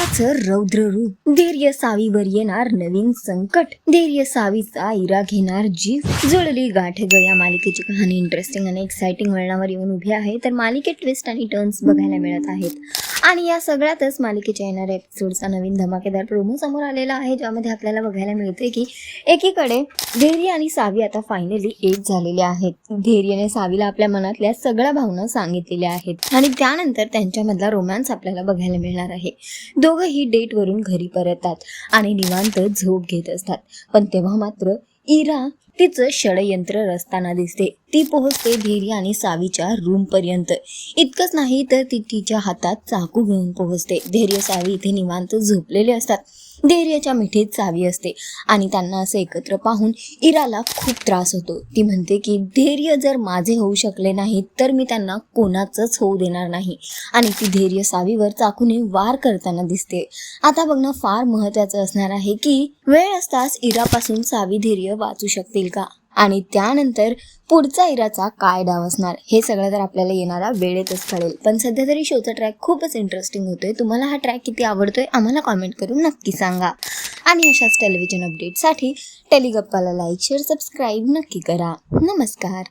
इराचं रौद्र रूप, धैर्य सावीवर येणार नवीन संकट, धैर्य सावीचा इरा घेणार जीव, जुळली गाठ ग. या मालिकेची कहाणी इंटरेस्टिंग आणि एक्साइटिंग वळणावर येऊन उभी आहे. तर मालिकेत ट्विस्ट आणि टर्न्स बघायला मिळत आहेत आणि या सगळ्यातच मालिकेच्या येणाऱ्या एपिसोडचा नवीन धमाकेदार प्रोमो समोर आलेला आहे, ज्यामध्ये आपल्याला बघायला मिळते की एकीकडे धैर्य आणि सावी आता फायनली एक झालेले आहेत. धैर्यने सावीला आपल्या मनातल्या सगळ्या भावना सांगितलेल्या आहेत आणि त्यानंतर त्यांच्यामधला रोमॅन्स आपल्याला बघायला मिळणार आहे. दोघंही डेटवरून घरी परततात आणि निवांत झोप घेत असतात. पण तेव्हा मात्र इरा तिचं षडयंत्र रचताना दिसते. ती पोहोचते धैर्य आणि सावीच्या रूम पर्यंत. इतकंच नाही तर ती तिच्या हातात चाकू घेऊन पोहोचते. धैर्य सावी इथे निवांत झोपलेले असतात. धैर्याच्या मिठीत सावी असते आणि त्यांना असं एकत्र पाहून इराला खूप त्रास होतो. ती म्हणते की धैर्य जर माझे होऊ शकले नाहीत तर मी त्यांना कोणाचंच होऊ देणार नाही आणि ती धैर्य सावीवर चाकूने वार करताना दिसते. आता बघणं फार महत्त्वाचं असणार आहे की वेळ असताच इरापासून सावी धैर्य वाचू शकतील का आणि त्यानंतर पुढचा इराचा काय डाव असणार हे सगळं तर आपल्याला येणाऱ्या वेळेतच कळेल. पण सध्या तरी शोचा ट्रॅक खूपच इंटरेस्टिंग होतोय. तुम्हाला हा ट्रॅक किती आवडतोय आम्हाला कॉमेंट करून नक्की सांगा आणि अशाच टेलिव्हिजन अपडेटसाठी टेलिगप्पाला लाईक शेअर सबस्क्राईब नक्की करा. नमस्कार.